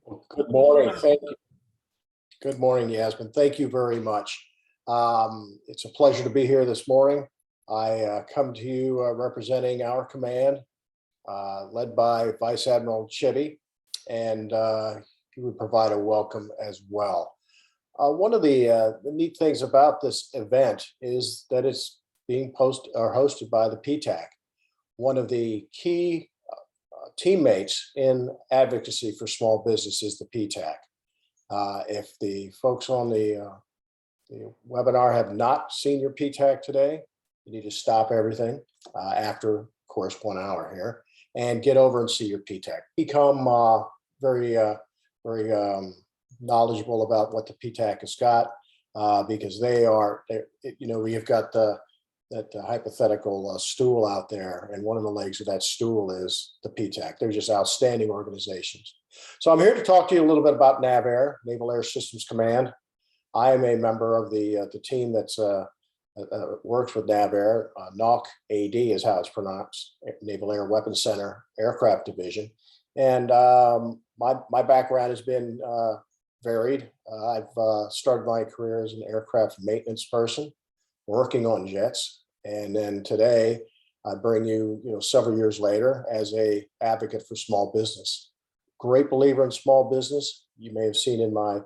Good morning. Thank you. Good morning, Yasmin. Thank you very much. It's a pleasure to be here this morning. I come to you representing our command, led by Vice Admiral Chibby, and he would provide a welcome as well. One of the neat things about this event is that it's being hosted by the PTAC, one of the key teammates in advocacy for small business is the PTAC. If the folks on the webinar have not seen your PTAC today, you need to stop everything after, of course, 1 hour here and get over and see your PTAC. Become very knowledgeable about what the PTAC has got because we've got that hypothetical stool out there, and one of the legs of that stool is the PTAC. They're just outstanding organizations. So I'm here to talk to you a little bit about NAVAIR, Naval Air Systems Command. I am a member of the team that's works with NAVAIR. NAWCTSD is how it's pronounced, Naval Air Weapons Center Aircraft Division. And my background has been varied. I've started my career as an aircraft maintenance person, working on jets. And then today, I bring you, several years later as a advocate for small business. Great believer in small business. You may have seen in my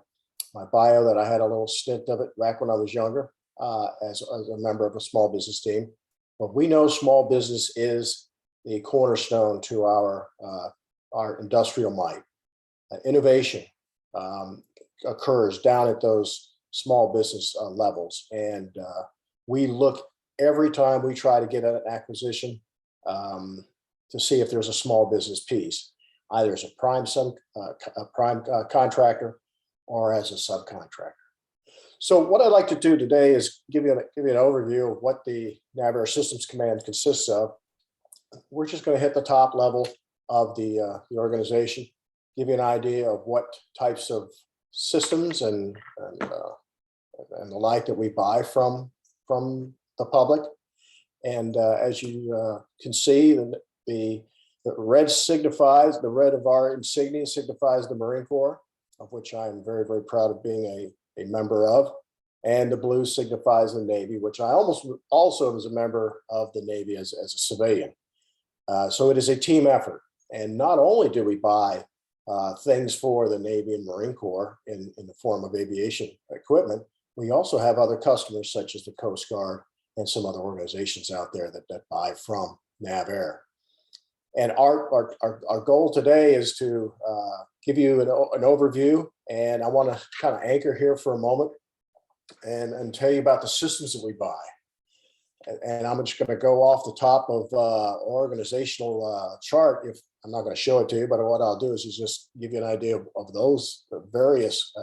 bio that I had a little stint of it back when I was younger as a member of a small business team. But we know small business is the cornerstone to our industrial might. Innovation occurs down at those small business levels. And we look every time we try to get an acquisition to see if there's a small business piece, either as a prime contractor or as a subcontractor. So what I'd like to do today is give you an overview of what the NAVAIR Systems Command consists of. We're just going to hit the top level of the organization, give you an idea of what types of systems and the like that we buy from the public. And as you can see, the red signifies, the red of our insignia signifies the Marine Corps, of which I'm very, very proud of being a member of. And the blue signifies the Navy, which I also was a member of the Navy as a civilian. So it is a team effort. And not only do we buy things for the Navy and Marine Corps in the form of aviation equipment, we also have other customers such as the Coast Guard and some other organizations out there that buy from NAVAIR. And our goal today is to give you an overview, and I want to kind of anchor here for a moment and tell you about the systems that we buy. And I'm just going to go off the top of organizational chart. If I'm not going to show it to you, but what I'll do is just give you an idea of those various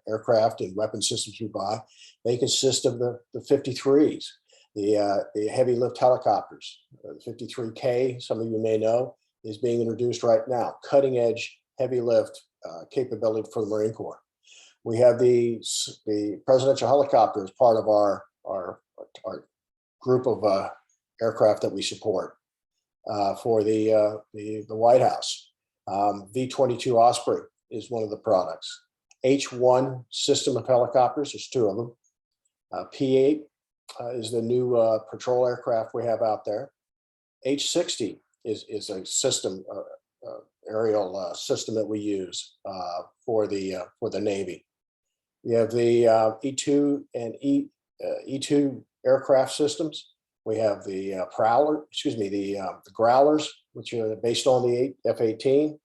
aircraft and weapon systems we buy. They consist of the 53s, the heavy lift helicopters. The 53K, some of you may know, is being introduced right now. Cutting edge heavy lift capability for the Marine Corps. We have the presidential helicopter as part of our group of aircraft that we support for the White House. V-22 Osprey is one of the products. H-1 system of helicopters, there's two of them. P-8 is the new patrol aircraft we have out there. H-60 is a system, aerial system that we use for the Navy. We have the E-2 and E-2 aircraft systems. We have the the Growlers, which are based on the F-18.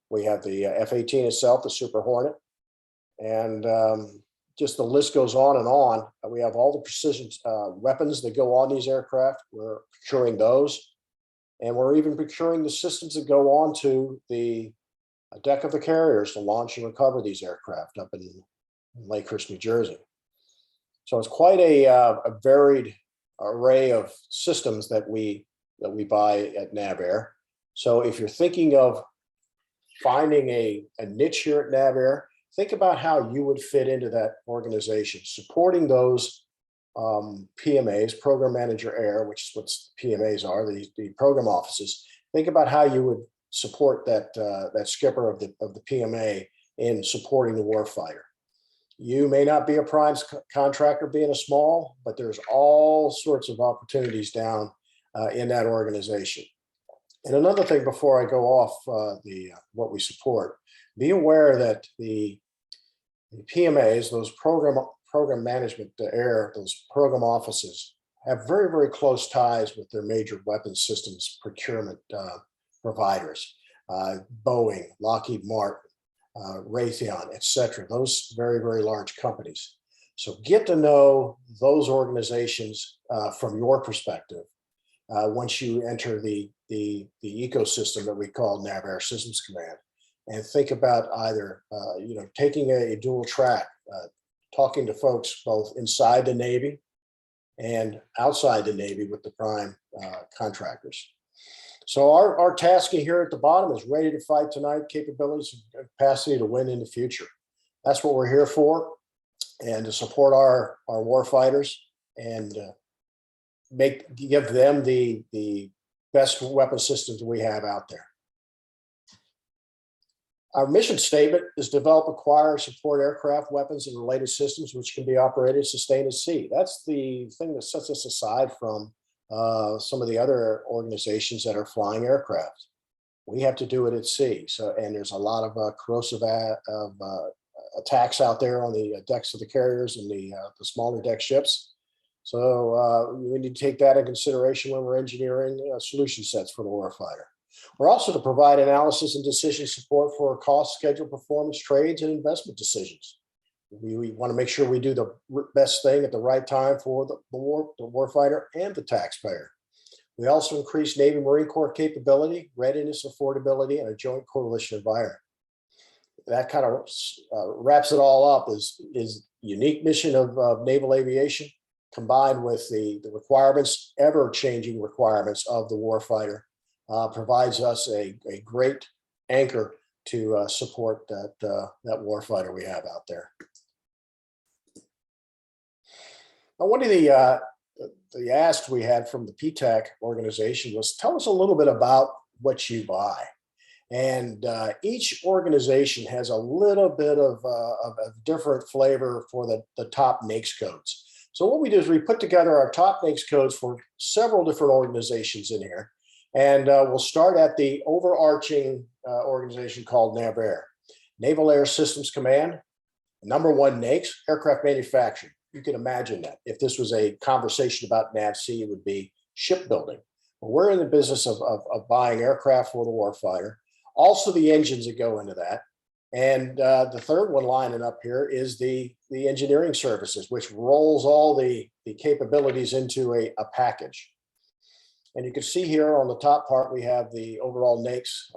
We have the F-18 itself, the Super Hornet, and just the list goes on and on. We have all the precision weapons that go on these aircraft. We're procuring those, and we're even procuring the systems that go onto the deck of the carriers to launch and recover these aircraft up in Lakehurst, New Jersey. So it's quite a varied array of systems that we buy at NAVAIR. So if you're thinking of finding a niche here at NAVAIR, think about how you would fit into that organization, supporting those PMAs, Program Manager Air, which is what PMAs are, the program offices. Think about how you would support that skipper of the PMA in supporting the warfighter. You may not be a prime contractor being a small, but there's all sorts of opportunities down in that organization. And another thing before I go off what we support, be aware that the PMAs, those program management those program offices have very, very close ties with their major weapons systems procurement providers, Boeing, Lockheed Martin, Raytheon, et cetera, those very, very large companies. So get to know those organizations from your perspective once you enter the ecosystem that we call NAVAIR Systems Command, and think about either taking a dual track, talking to folks both inside the Navy and outside the Navy with the prime contractors. So our tasking here at the bottom is ready to fight tonight, capabilities and capacity to win in the future. That's what we're here for, and to support our war fighters and give them the best weapon systems we have out there. Our mission statement is develop, acquire, support aircraft, weapons, and related systems which can be operated, sustained at sea. That's the thing that sets us aside from some of the other organizations that are flying aircraft. We have to do it at sea. So, and there's a lot of corrosive attacks out there on the decks of the carriers and the smaller deck ships. So we need to take that in consideration when we're engineering solution sets for the warfighter. We're also to provide analysis and decision support for cost, schedule, performance, trades, and investment decisions. We want to make sure we do the best thing at the right time for the warfighter and the taxpayer. We also increase Navy Marine Corps capability, readiness, affordability, and a joint coalition environment. That kind of wraps it all up is unique mission of naval aviation combined with the requirements, ever-changing requirements of the warfighter. Provides us a great anchor to support that warfighter we have out there. Now, one of the asks we had from the PTAC organization was, tell us a little bit about what you buy. And each organization has a little bit of a different flavor for the top NAICS codes. So what we do is we put together our top NAICS codes for several different organizations in here. And we'll start at the overarching organization called NAVAIR, Naval Air Systems Command. #1 NAICS, aircraft manufacturing. You can imagine that. If this was a conversation about NAVC, it would be shipbuilding. Well, we're in the business of buying aircraft for the warfighter, also the engines that go into that. And the third one lining up here is the engineering services, which rolls all the capabilities into a package. And you can see here on the top part, we have the overall NAICS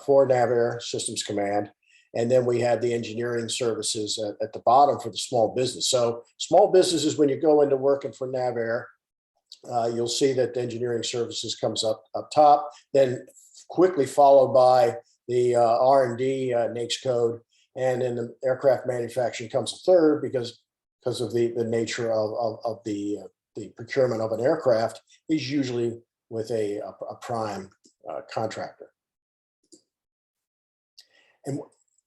for NAVAIR Systems Command. And then we have the engineering services at the bottom for the small business. So small businesses, when you go into working for NAVAIR, you'll see that the engineering services comes up top, then quickly followed by the R&D NAICS code. And then the aircraft manufacturing comes third because of the nature of the procurement of an aircraft is usually with a prime contractor.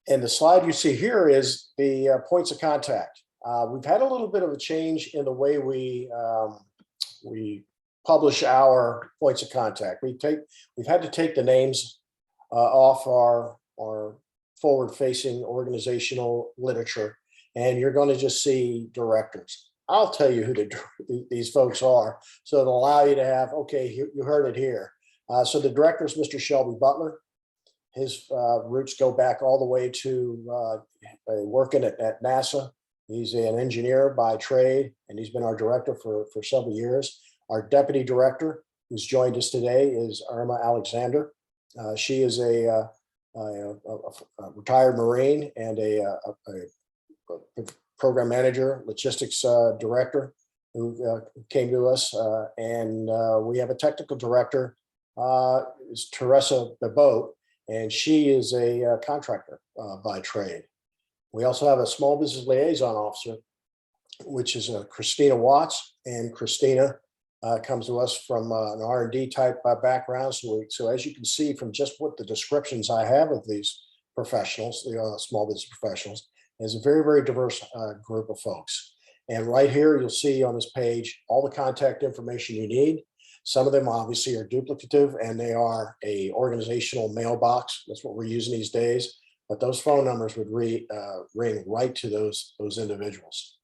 And the slide you see here is the points of contact. We've had a little bit of a change in the way we publish our points of contact. We've had to take the names off our forward-facing organizational literature, and you're going to just see directors. I'll tell you who these folks are, so it'll allow you to have, okay, you heard it here. So the director is Mr. Shelby Butler. His roots go back all the way to working at NASA. He's an engineer by trade, and he's been our director for several years. Our deputy director, who's joined us today, is Irma Alexander. She is a retired Marine and a program manager, logistics director, who came to us. And we have a technical director, is Teresa Beboat, and she is a contractor by trade. We also have a small business liaison officer, which is Christina Watts, and Christina comes to us from an R&D type background. So as you can see from just what the descriptions I have of these professionals, the small business professionals. It's a very, very diverse group of folks. And right here, you'll see on this page all the contact information you need. Some of them obviously are duplicative and they are a organizational mailbox. That's what we're using these days. But those phone numbers would ring right to those individuals.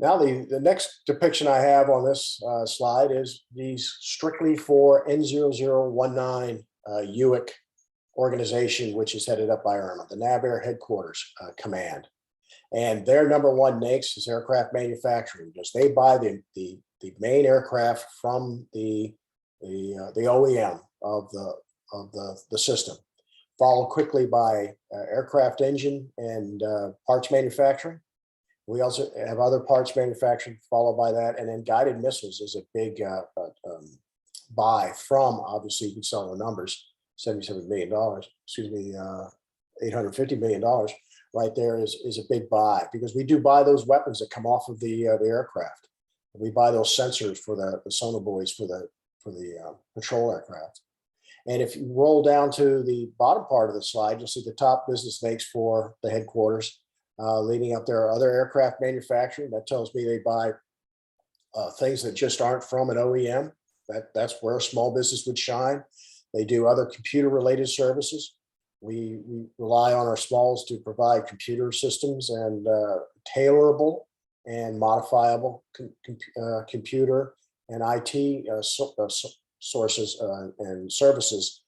Now, the next depiction I have on this slide is these strictly for N0019 UIC organization, which is headed up by IRMA, the NAVAIR Headquarters Command. And their number one NAICS is aircraft manufacturing, because they buy the main aircraft from the OEM of the system, followed quickly by aircraft engine and parts manufacturing. We also have other parts manufacturing followed by that, and then guided missiles is a big buy from, obviously you can sell the numbers, $77 million, excuse me, $850 million right there is a big buy, because we do buy those weapons that come off of the aircraft. We buy those sensors for the sonar buoys for the patrol aircraft. And if you roll down to the bottom part of the slide, you'll see the top business NAICS for the headquarters. Leading up there are other aircraft manufacturing. That tells me they buy things that just aren't from an OEM. That's where a small business would shine. They do other computer related services. We rely on our smalls to provide computer systems and tailorable and modifiable computer and IT sources and services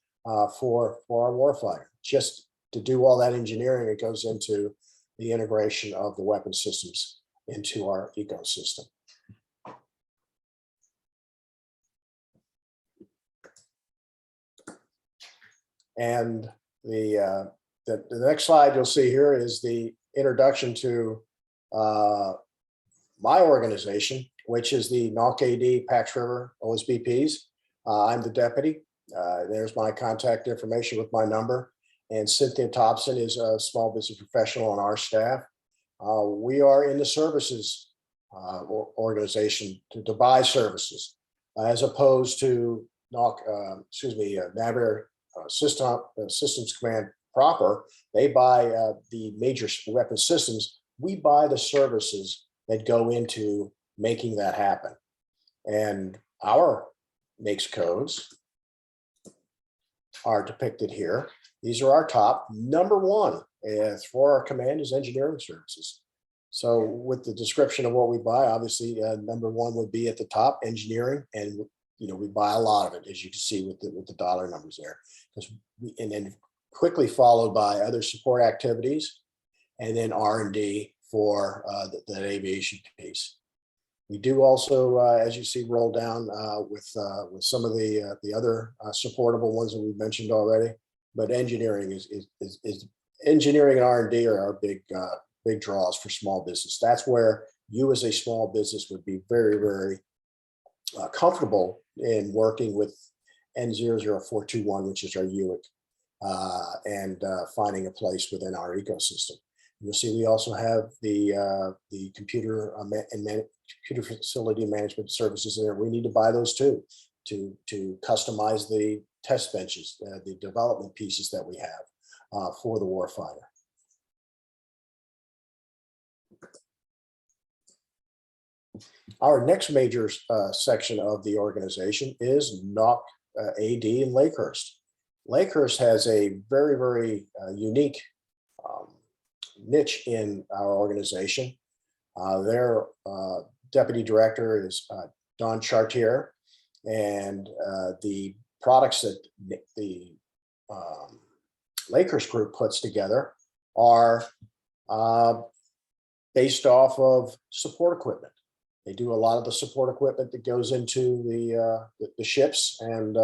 for our warfighter. Just to do all that engineering, it goes into the integration of the weapon systems into our ecosystem. And the next slide you'll see here is the introduction to my organization, which is the NAWCAD Pax River OSBPs. I'm the deputy. There's my contact information with my number. And Cynthia Thompson is a small business professional on our staff. We are in the services organization to buy services, as opposed to NAVAIR Systems Command proper. They buy the major weapon systems. We buy the services that go into making that happen. And our NAICS codes are depicted here. These are our top. Number one for our command is engineering services. So with the description of what we buy, obviously number one would be at the top, engineering, and we buy a lot of it, as you can see with the dollar numbers there. And then quickly followed by other support activities, and then R&D for that aviation piece. We do also, as you see, roll down with some of the other supportable ones that we've mentioned already. But engineering is engineering and R&D are our big draws for small business. That's where you as a small business would be very, very comfortable in working with N00421, which is our UIC, and finding a place within our ecosystem. You'll see we also have the computer computer facility management services in there. We need to buy those too, to customize the test benches, the development pieces that we have for the warfighter. Our next major section of the organization is NAWCTSD in Lakehurst. Lakehurst has a very, very unique niche in our organization. Their deputy director is Don Chartier, and the products that the Lakehurst group puts together are based off of support equipment. They do a lot of the support equipment that goes into the ships and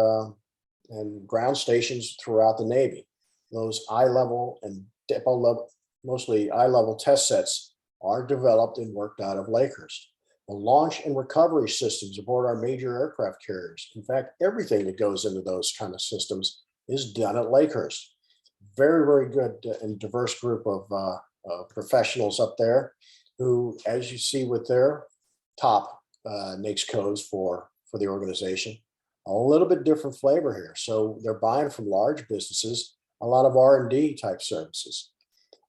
ground stations throughout the Navy. Those eye-level and depot level, mostly eye-level test sets are developed and worked out of Lakehurst. The launch and recovery systems aboard our major aircraft carriers. In fact, everything that goes into those kind of systems is done at Lakehurst. Very, very good and diverse group of professionals up there who, as you see with their top NAICS codes for the organization, A little bit different flavor here. So they're buying from large businesses, a lot of R&D type services.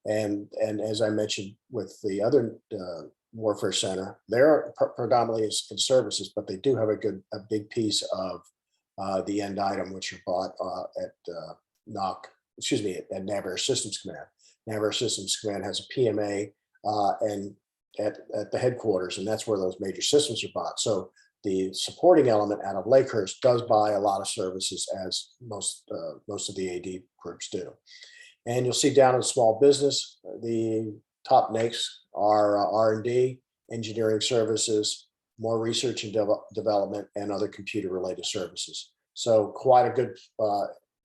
And as I mentioned with the other warfare center, they're predominantly in services, but they do have a big piece of the end item, which are bought at NAVAIR Systems Command. NAVAIR Systems Command has a PMA and at the headquarters, and that's where those major systems are bought. So the supporting element out of Lakehurst does buy a lot of services, as most of the AD groups do. And you'll see down in small business, the top NAICS are R&D, engineering services, more research and development, and other computer-related services. So quite a good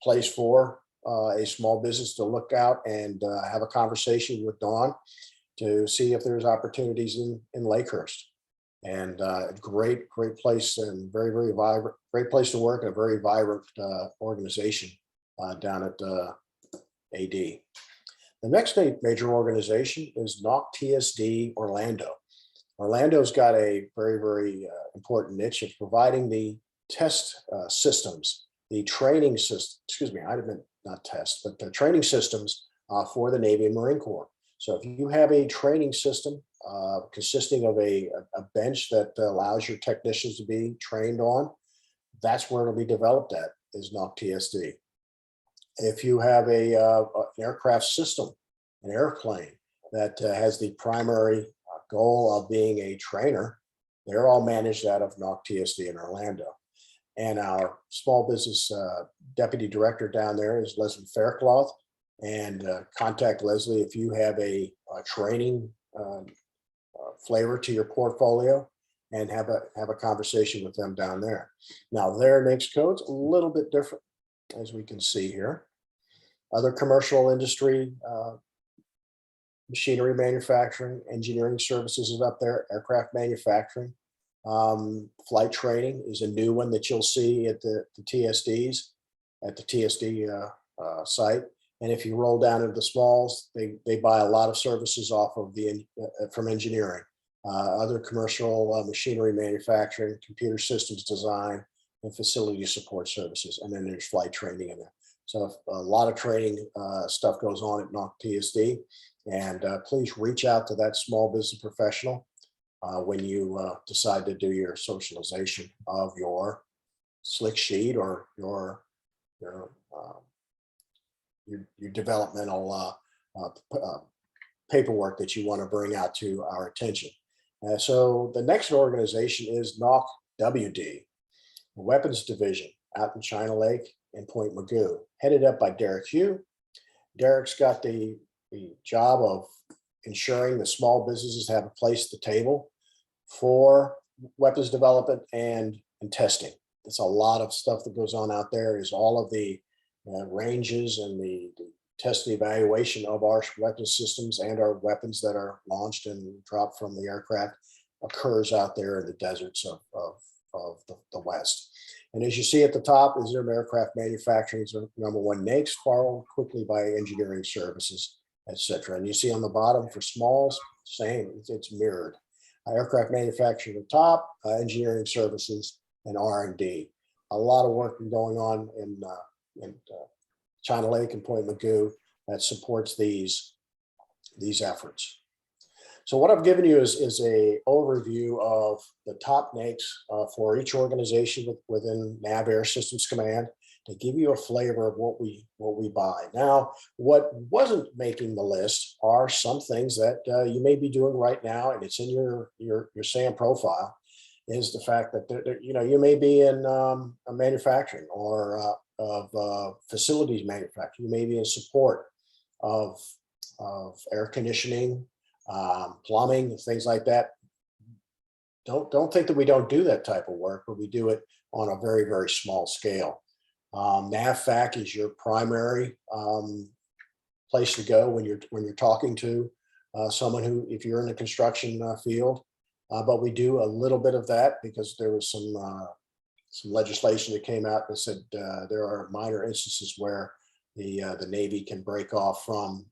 place for a small business to look out and have a conversation with Dawn to see if there's opportunities in Lakehurst. And great place, and very vibrant, great place to work, and a very vibrant organization down at AD. The next major organization is NAWCTSD Orlando. Orlando's got a very important niche of providing the test systems, the training system, excuse me, I meant not test, but the training systems for the Navy and Marine Corps. So if you have a training system consisting of a bench that allows your technicians to be trained on, that's where it'll be developed at, is NAWCTSD. If you have an aircraft system, an airplane that has the primary goal of being a trainer, they're all managed out of NAWCTSD in Orlando. And our small business deputy director down there is Leslie Faircloth. And contact Leslie if you have a training flavor to your portfolio, and have a conversation with them down there. Now, their NAICS codes a little bit different, as we can see here. Other commercial industry, machinery manufacturing, engineering services is up there, aircraft manufacturing. Flight training is a new one that you'll see at the TSDs, at the TSD site. And if you roll down into the smalls, they buy a lot of services off of from engineering, other commercial machinery manufacturing, computer systems design, and facility support services. And then there's flight training in there. So a lot of training stuff goes on at NAWCTSD. And please reach out to that small business professional when you decide to do your socialization of your slick sheet or your developmental paperwork that you want to bring out to our attention. So the next organization is NAWCWD, the Weapons Division out in China Lake and Point Mugu, headed up by Derek Hugh. Derek's got the job of ensuring the small businesses have a place at the table for weapons development and testing. It's a lot of stuff that goes on out there. Is all of the ranges and the test and evaluation of our weapon systems and our weapons that are launched and dropped from the aircraft occurs out there in the deserts of the West. And as you see at the top, is there aircraft manufacturing is number one NAICS, followed quickly by engineering services, etc. And you see on the bottom for smalls, same, it's mirrored. Aircraft manufacturing at the top, engineering services, and R&D. A lot of work going on in China Lake and Point Mugu that supports these efforts. So what I've given you is a overview of the top NAICS for each organization within NAVAIR Air Systems Command to give you a flavor of what we buy. Now, what wasn't making the list are some things that you may be doing right now, and it's in your SAM profile, is the fact that you may be in a manufacturing or of facilities manufacturing. You may be in support of air conditioning, plumbing, things like that. Don't think that we don't do that type of work, but we do it on a very small scale. NAVFAC is your primary place to go when you're talking to someone who, if you're in the construction field. But we do a little bit of that because there was some legislation that came out that said there are minor instances where the Navy can break off from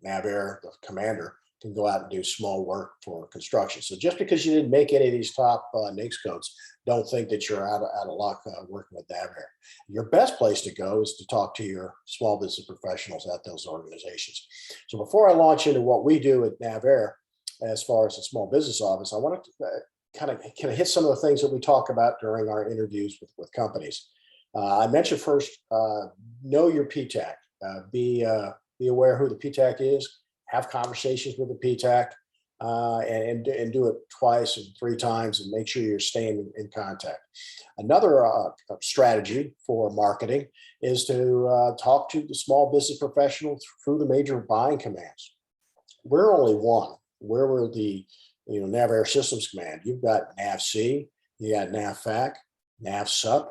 NAVAIR, the commander, can go out and do small work for construction. So just because you didn't make any of these top NAICS codes, don't think that you're out of luck working with NAVAIR. Your best place to go is to talk to your small business professionals at those organizations. So before I launch into what we do at NAVAIR, as far as the small business office, I want to kind of hit some of the things that we talk about during our interviews with companies. I mentioned first, know your PTAC. Be aware who the PTAC is. Have conversations with the PTAC and do it twice and 3 times and make sure you're staying in contact. Another strategy for marketing is to talk to the small business professionals through the major buying commands. We're only one. We're the Naval Air Systems Command. You've got NAVC, you got NAVFAC, NAVSUP,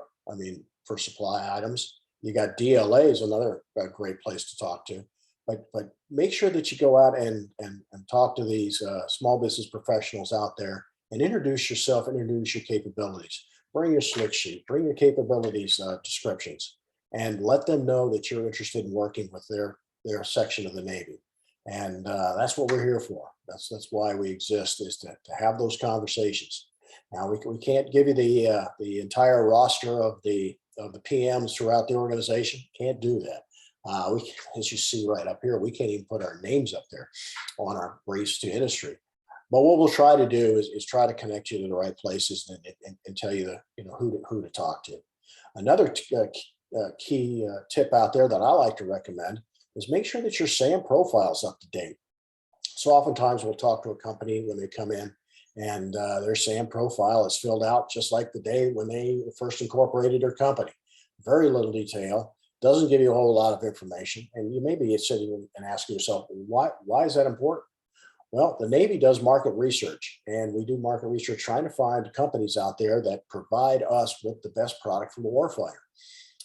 for supply items. You got DLA is another great place to talk to. But make sure that you go out and talk to these small business professionals out there and introduce yourself, introduce your capabilities. Bring your slick sheet, bring your capabilities descriptions, and let them know that you're interested in working with their section of the Navy. And that's what we're here for. That's why we exist, is to have those conversations. Now we can't give you the entire roster of the PMs throughout the organization. Can't do that. As you see right up here, we can't even put our names up there on our briefs to industry. But what we'll try to do is try to connect you to the right places and tell you who to talk to. Another key tip out there that I like to recommend is make sure that your SAM profile is up to date. So oftentimes we'll talk to a company when they come in and their SAM profile is filled out just like the day when they first incorporated their company. Very little detail. Doesn't give you a whole lot of information. And you may be sitting and asking yourself, why is that important? Well, the Navy does market research, and we do market research trying to find companies out there that provide us with the best product from the warfighter.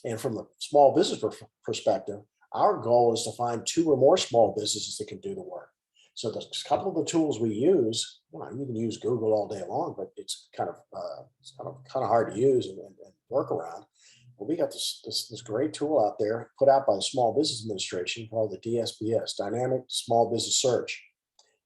And from the small business perspective, our goal is to find 2 or more small businesses that can do the work. So the couple of the tools we use, you can use Google all day long, but it's kind of hard to use and work around. Well, we got this great tool out there put out by the Small Business Administration called the DSBS, Dynamic Small Business Search.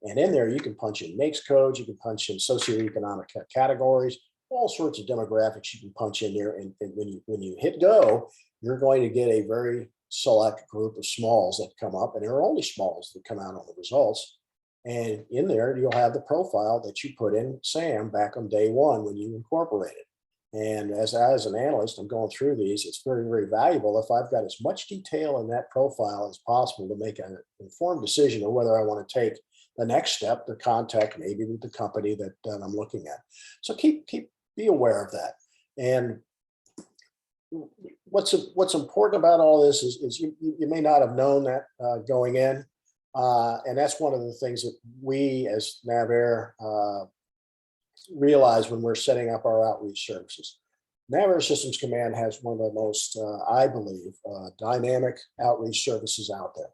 And in there, you can punch in NAICS codes, you can punch in socioeconomic categories, all sorts of demographics you can punch in there. And when you hit go, you're going to get a very select group of smalls that come up, and there are only smalls that come out on the results. And in there, you'll have the profile that you put in SAM back on day 1 when you incorporated. And as an analyst, I'm going through these, it's very, very valuable if I've got as much detail in that profile as possible to make an informed decision of whether I want to take the next step to contact maybe with the company that I'm looking at. So be aware of that. And what's important about all this is you may not have known that going in. And that's one of the things that we as NAVAIR realize when we're setting up our outreach services. Naval Air Systems Command has one of the most, I believe, dynamic outreach services out there.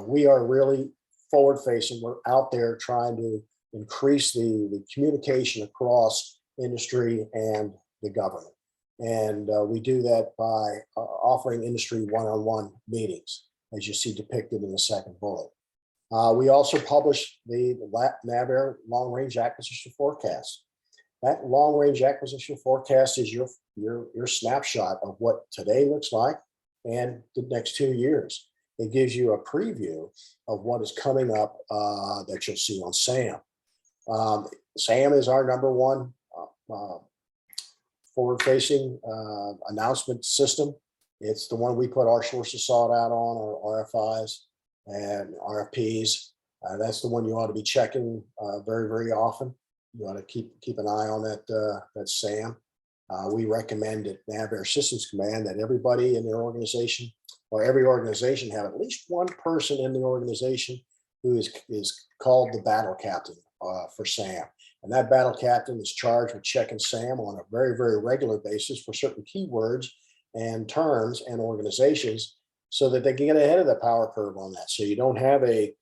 We are really forward-facing. We're out there trying to increase the communication across industry and the government. And we do that by offering industry one-on-one meetings, as you see depicted in the second bullet. We also publish the NAVAIR long-range acquisition forecast. That long-range acquisition forecast is your snapshot of what today looks like and the next 2 years. It gives you a preview of what is coming up that you'll see on SAM. SAM is our #1 forward-facing announcement system. It's the one we put our sources sought out on, our RFIs and RFPs. That's the one you ought to be checking very, very often. You ought to keep an eye on that SAM. We recommend at NAVAIR Systems Command that everybody in their organization, or every organization, have at least one person in the organization who is called the battle captain for SAM. And that battle captain is charged with checking SAM on a very, very regular basis for certain keywords and terms and organizations, so that they can get ahead of the power curve on that. So you don't have an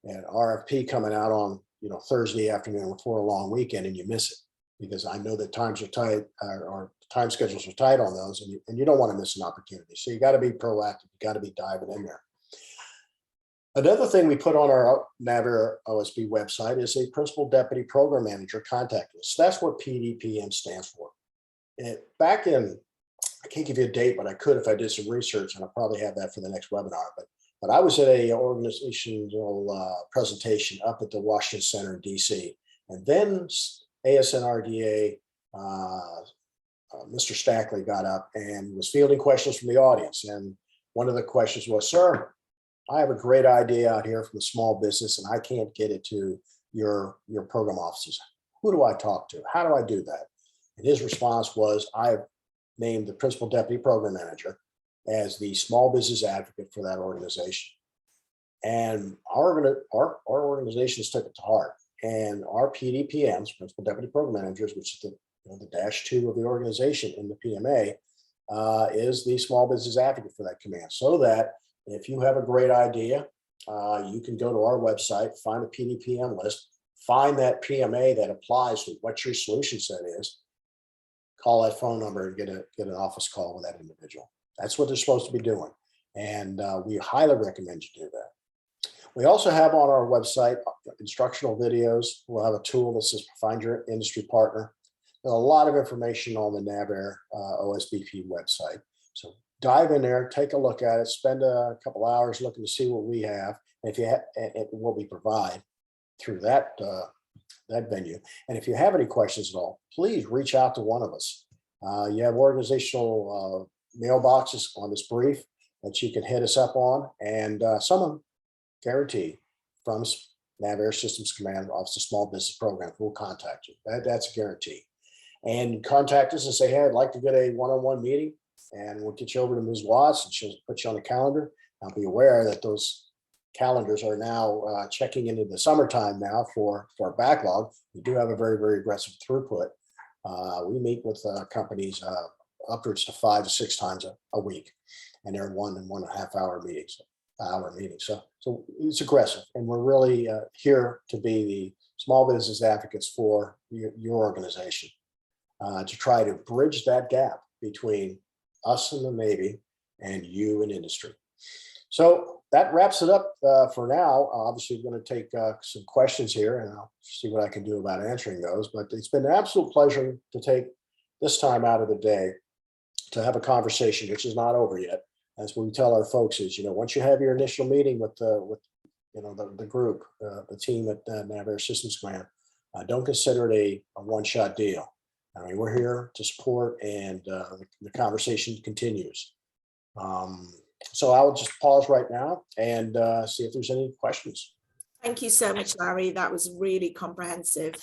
RFP coming out on Thursday afternoon before a long weekend and you miss it, because I know that times are tight, or time schedules are tight on those, and you don't want to miss an opportunity. So you got to be proactive. You got to be diving in there. Another thing we put on our NAVAIR OSB website is a Principal Deputy Program Manager contact list. That's what PDPM stands for. And back in, I can't give you a date, but I could if I did some research, and I'll probably have that for the next webinar. But I was at a organizational presentation up at the Washington Center in DC, and then ASNRDA, Mr. Stackley got up and was fielding questions from the audience. And one of the questions was, "Sir, I have a great idea out here from a small business, and I can't get it to your program offices. Who do I talk to? How do I do that?" And his response was, "I've named the Principal Deputy Program Manager as the small business advocate for that organization." And our organizations took it to heart. And our PDPMs, Principal Deputy Program Managers, which is the -2 of the organization in the PMA, is the small business advocate for that command. So that if you have a great idea, you can go to our website, find a PDPM list, find that PMA that applies to what your solution set is, call that phone number and get an office call with that individual. That's what they're supposed to be doing. And we highly recommend you do that. We also have on our website instructional videos. We'll have a tool that says find your industry partner. There's a lot of information on the NAVAIR OSBP website. So dive in there, take a look at it, spend a couple hours looking to see what we have, and if you and what we provide through that venue. And if you have any questions at all, please reach out to one of us. You have organizational mailboxes on this brief that you can hit us up on, and someone guaranteed from NAVAIR Air Systems Command Office of Small Business Program will contact you. That's a guarantee. And contact us and say, "Hey, I'd like to get a one-on-one meeting," and we'll get you over to Ms. Watts, and she'll put you on the calendar. Now, be aware that those calendars are now checking into the summertime now for our backlog. We do have a very, very aggressive throughput. We meet with companies upwards to 5 to 6 times a week, and they're 1 and 1.5 hour meetings. So it's aggressive, and we're really here to be the small business advocates for your organization, to try to bridge that gap between us and the Navy and you and industry. So that wraps it up for now. Obviously, we're going to take some questions here, and I'll see what I can do about answering those. But it's been an absolute pleasure to take this time out of the day to have a conversation, which is not over yet. As we tell our folks is, once you have your initial meeting with the group, the team at NAVAIR Air Systems Command, don't consider it a one-shot deal. I mean, we're here to support, and the conversation continues. So I will just pause right now and see if there's any questions. Thank you so much, Larry. That was really comprehensive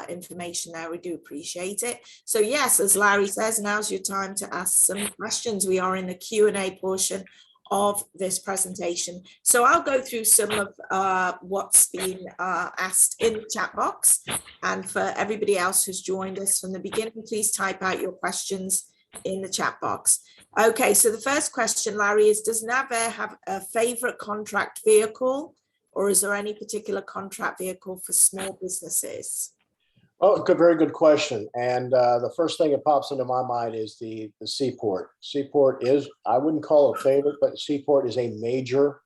information there. We do appreciate it. So yes, as Larry says, now's your time to ask some questions. We are in the Q&A portion of this presentation. So I'll go through some of what's been asked in the chat box. And for everybody else who's joined us from the beginning, please type out your questions in the chat box. Okay, so the first question, Larry, is does NAVAIR have a favorite contract vehicle, or is there any particular contract vehicle for small businesses? Oh, very good question. And the first thing that pops into my mind is the Seaport. Seaport is, I wouldn't call it a favorite, but Seaport is a major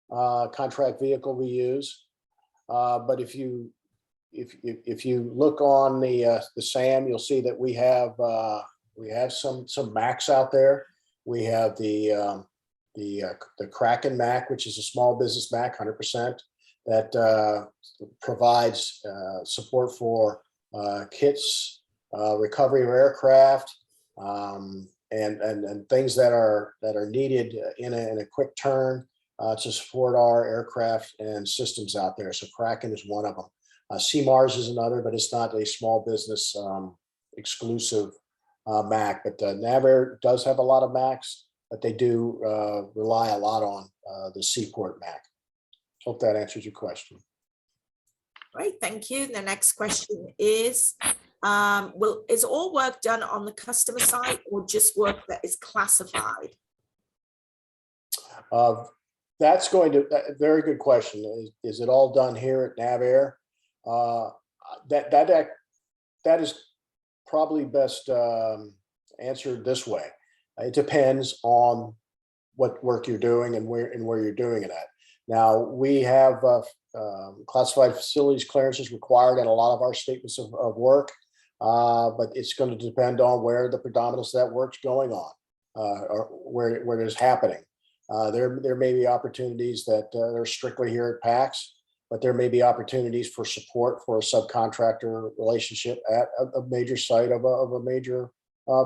contract vehicle we use. But if you look on the SAM, you'll see that we have some Macs out there. We have the Kraken Mac, which is a small business Mac, 100%, that provides support for kits, recovery of aircraft, and things that are needed in a quick turn to support our aircraft and systems out there. So Kraken is one of them. CMARS is another, but it's not a small business exclusive Mac. But NAVAIR does have a lot of Macs, but they do rely a lot on the Seaport Mac. Hope that answers your question. Great, thank you. The next question is, is all work done on the customer side or just work that is classified? That's very good question. Is it all done here at NAVAIR? That is probably best answered this way. It depends on what work you're doing and where you're doing it at. Now, we have classified facilities clearances required in a lot of our statements of work, but it's going to depend on where the predominance of that work's going on, or where it is happening. There may be opportunities that are strictly here at PAX, but there may be opportunities for support for a subcontractor relationship at a major site of a major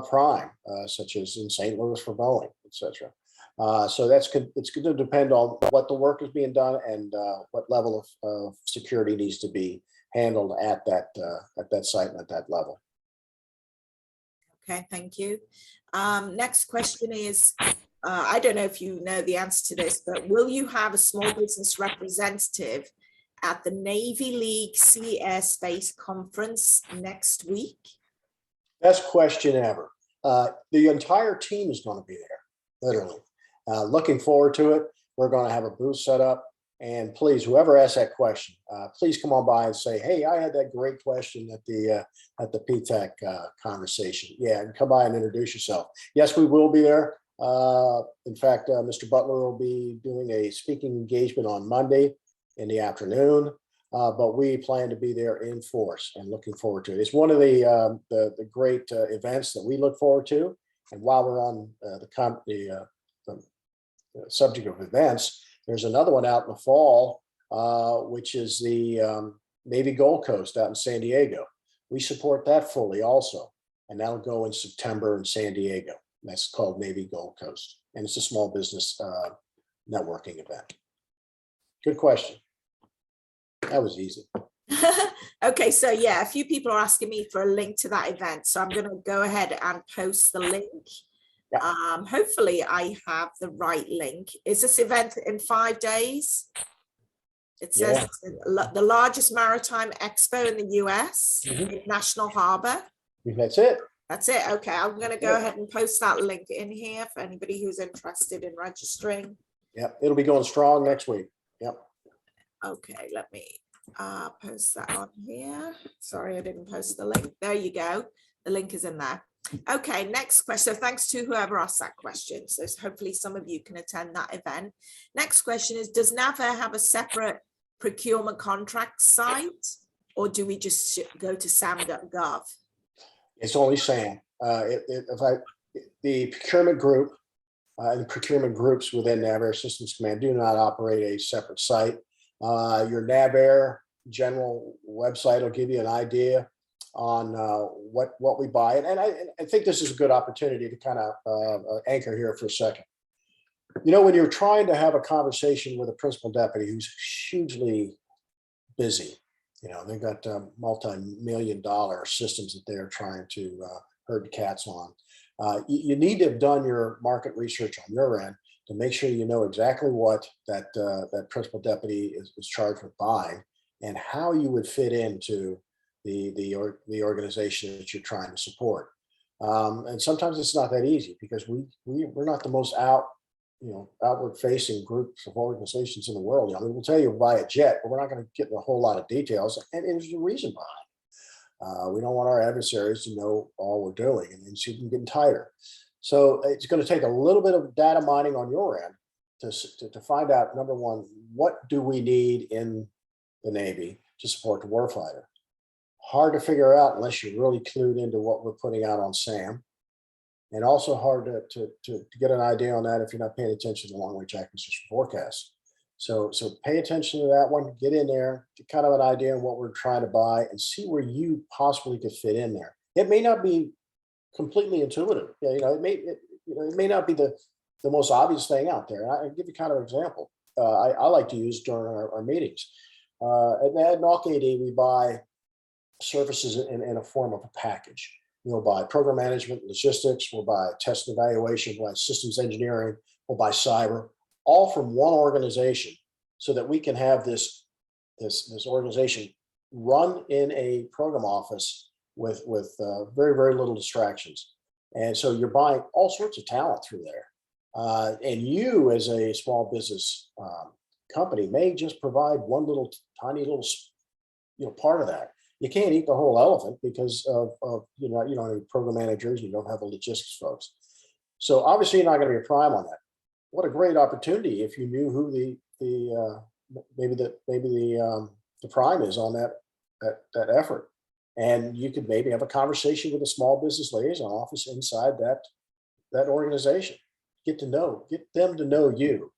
prime, such as in St. Louis for Boeing, et cetera. So it's going to depend on what the work is being done and what level of security needs to be handled at that site and at that level. Okay, thank you. Next question is, I don't know if you know the answer to this, but will you have a small business representative at the Navy League Sea Airspace Conference next week? Best question ever. The entire team is going to be there, literally. Looking forward to it. We're going to have a booth set up. And please, whoever asks that question, please come on by and say, hey, I had that great question at the PTAC conversation. Yeah, and come by and introduce yourself. Yes, we will be there. In fact, Mr. Butler will be doing a speaking engagement on Monday in the afternoon, but we plan to be there in force and looking forward to it. It's one of the great events that we look forward to. And while we're on the subject of events, there's another one out in the fall, which is the Navy Gold Coast out in San Diego. We support that fully also, and that'll go in September in San Diego. That's called Navy Gold Coast, and it's a small business networking event. Good question. That was easy. Okay, so yeah, a few people are asking me for a link to that event, so I'm going to go ahead and post the link. Yeah. Hopefully I have the right link. Is this event in 5 days? It says the largest maritime expo in the US, in National Harbor. That's it. That's it. Okay, I'm going to go ahead and post that link in here for anybody who's interested in registering. Yep, it'll be going strong next week. Yep. Okay, let me post that on here. Sorry, I didn't post the link. There you go. The link is in there. Okay, next question. So thanks to whoever asked that question. So hopefully some of you can attend that event. Next question is, does NAVAIR have a separate procurement contract site, or do we just go to sam.gov? It's only SAM. The procurement group and procurement groups within NAVAIR Systems Command do not operate a separate site. Your NAVAIR general website will give you an idea on what we buy. And I think this is a good opportunity to kind of anchor here for a second. You know, when you're trying to have a conversation with a principal deputy who's hugely busy, you know, they've got multi-million-dollar systems that they're trying to herd cats on. You need to have done your market research on your end to make sure you know exactly what that principal deputy is charged with buying and how you would fit into the organization that you're trying to support. And sometimes it's not that easy because we're not the most outward facing groups of organizations in the world. I mean, we'll tell you buy a jet, but we're not going to get into a whole lot of details. And there's a reason behind. We don't want our adversaries to know all we're doing, and then so you can get tighter. So it's going to take a little bit of data mining on your end to find out, number one, what do we need in the Navy to support the warfighter? Hard to figure out unless you're really clued into what we're putting out on SAM. And also hard to get an idea on that if you're not paying attention to long-range acquisition forecasts. So pay attention to that one, get in there, get kind of an idea on what we're trying to buy and see where you possibly could fit in there. It may not be completely intuitive. It may not be the most obvious thing out there. I'll give you kind of an example I like to use during our meetings. At NAWCAD, we buy services in a form of a package. We'll buy program management, logistics, we'll buy test and evaluation, we'll buy systems engineering, we'll buy cyber, all from one organization so that we can have this organization run in a program office with very, very little distractions. And so you're buying all sorts of talent through there. And you as a small business company may just provide one tiny little part of that. You can't eat the whole elephant because of you don't have any program managers, you don't have the logistics folks. So obviously you're not going to be a prime on that. What a great opportunity if you knew who the prime is on that effort. And you could maybe have a conversation with a small business liaison office inside that organization. Get them to know you.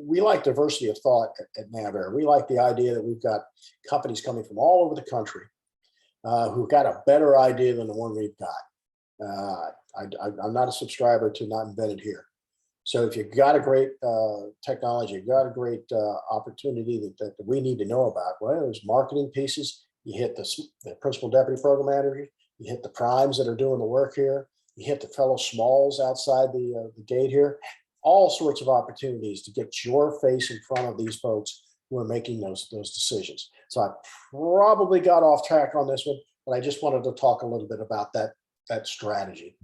We like diversity of thought at NAVAIR. We like the idea that we've got companies coming from all over the country who've got a better idea than the one we've got. I'm not a subscriber to Not Invented Here. So if you've got a great technology, you've got a great opportunity that we need to know about, well, there's marketing pieces. You hit the principal deputy program manager, you hit the primes that are doing the work here, you hit the fellow smalls outside the gate here, all sorts of opportunities to get your face in front of these folks who are making those decisions. So I probably got off track on this one, but I just wanted to talk a little bit about that strategy.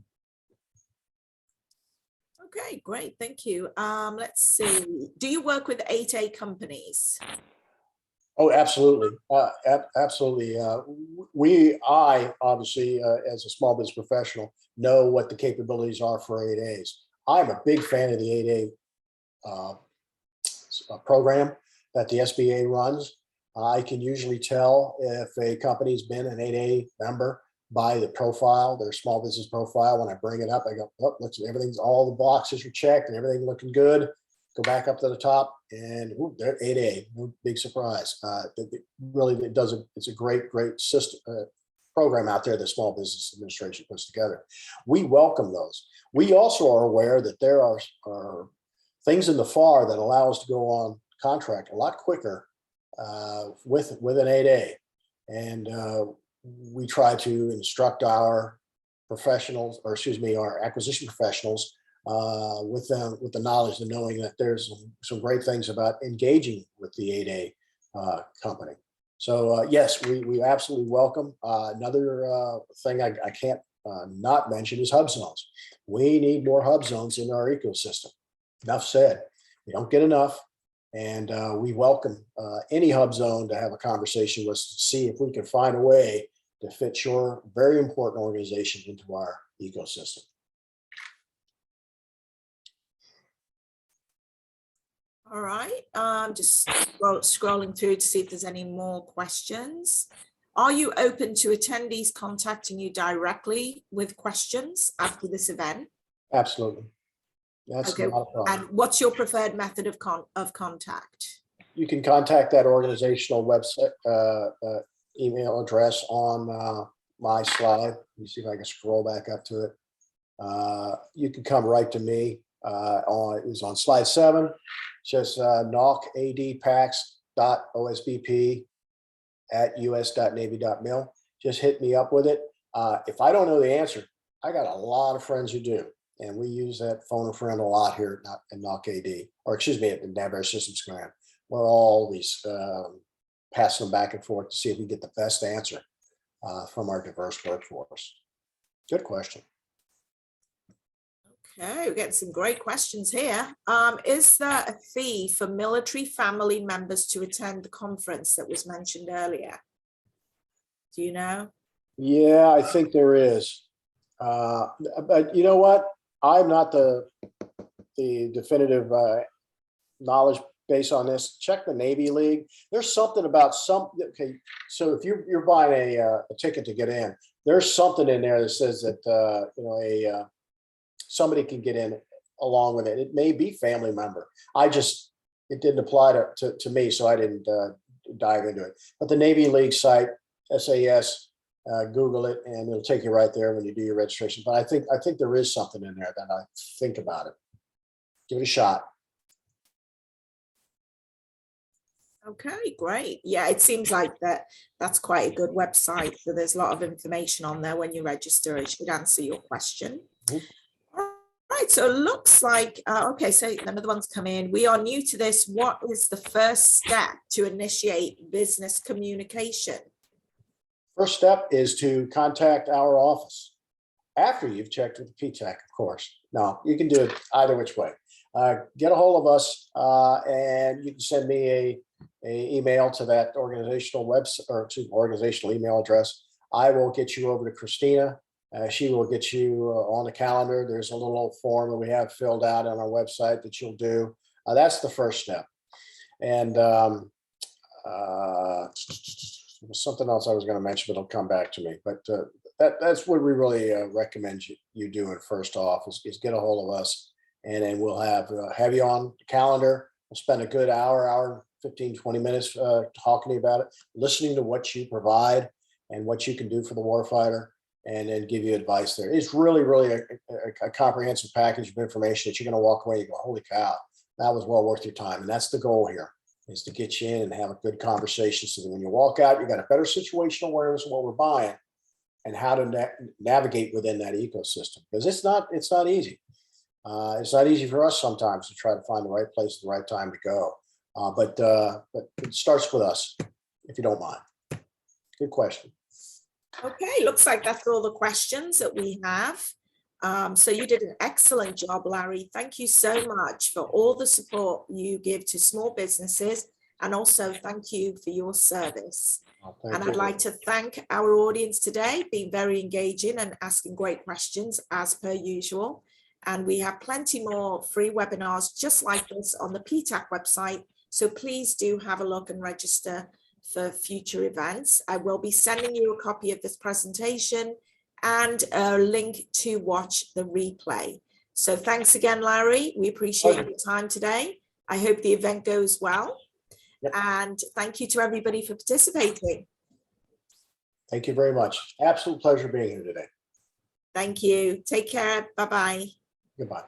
Okay, great, thank you. Let's see, do you work with 8A companies? Oh, absolutely. Absolutely. I obviously, as a small business professional, know what the capabilities are for 8As. I'm a big fan of the 8A program that the SBA runs. I can usually tell if a company's been an 8A member by the profile, their small business profile. When I bring it up, I go, oh, looks, everything's, all the boxes are checked and everything looking good. Go back up to the top and ooh, they're 8A, no big surprise. It does it's a great system program out there that Small Business Administration puts together. We welcome those. We also are aware that there are things in the FAR that allow us to go on contract a lot quicker with an 8A. And we try to instruct our professionals, or excuse me, our acquisition professionals with the knowledge and knowing that there's some great things about engaging with the 8A company. So yes, we absolutely welcome. Another thing I can't not mention is hub zones. We need more hub zones in our ecosystem. Enough said. We don't get enough. And we welcome any hub zone to have a conversation with us to see if we can find a way to fit your very important organization into our ecosystem. All right, just scrolling through to see if there's any more questions. Are you open to attendees contacting you directly with questions after this event? Absolutely. That's okay. Not a problem. And what's your preferred method of contact? You can contact that organizational website email address on my slide. Let me see if I can scroll back up to it. You can come right to me. It was on slide 7. Just NAWCAD.OSBP@us.navy.mil. Just hit me up with it. If I don't know the answer, I got a lot of friends who do. And we use that phone a friend a lot here at NAWCAD, or excuse me, at the Naval Air Systems Command. We're always passing them back and forth to see if we get the best answer from our diverse workforce. Good question. Okay, we're getting some great questions here. Is there a fee for military family members to attend the conference that was mentioned earlier? Do you know? Yeah, I think there is. But you know what? I'm not the definitive knowledge base on this. Check the Navy League. There's something about okay, so if you're buying a ticket to get in, there's something in there that says that somebody can get in along with it. It may be family member. It didn't apply to me, so I didn't dive into it. But the Navy League site, SAS, Google it, and it'll take you right there when you do your registration. But I think there is something in there that I think about it. Give it a shot. Okay, great. Yeah, it seems like that's quite a good website. So there's a lot of information on there when you register. It should answer your question. Mm-hmm. Right, so it looks like, okay, so another one's come in. We are new to this. What is the first step to initiate business communication? First step is to contact our office after you've checked with the PTAC, of course. No, you can do it either which way. Get a hold of us and you can send me a email to that organizational website, or to organizational email address. I will get you over to Christina. She will get you on the calendar. There's a little form that we have filled out on our website that you'll do. That's the first step. And there was something else I was going to mention, but it'll come back to me. But that's what we really recommend you doing first off is get a hold of us, and then we'll have you on the calendar. We'll spend a good hour, 15, 20 minutes talking about it, listening to what you provide and what you can do for the warfighter, and then give you advice there. It's really, really a comprehensive package of information that you're going to walk away and go, holy cow, that was well worth your time. And that's the goal here, is to get you in and have a good conversation so that when you walk out, you got a better situational awareness of what we're buying and how to navigate within that ecosystem. Because it's not easy. It's not easy for us sometimes to try to find the right place at the right time to go. But it starts with us, if you don't mind. Good question. Okay, looks like that's all the questions that we have. So you did an excellent job, Larry. Thank you so much for all the support you give to small businesses, and also thank you for your service. And I'd like to thank our audience today, being very engaging and asking great questions as per usual. And we have plenty more free webinars just like this on the PTAC website. So please do have a look and register for future events. I will be sending you a copy of this presentation and a link to watch the replay. So thanks again, Larry. We appreciate your time today. I hope the event goes well. Yep. And thank you to everybody for participating. Thank you very much. Absolute pleasure being here today. Thank you. Take care. Bye-bye. Goodbye.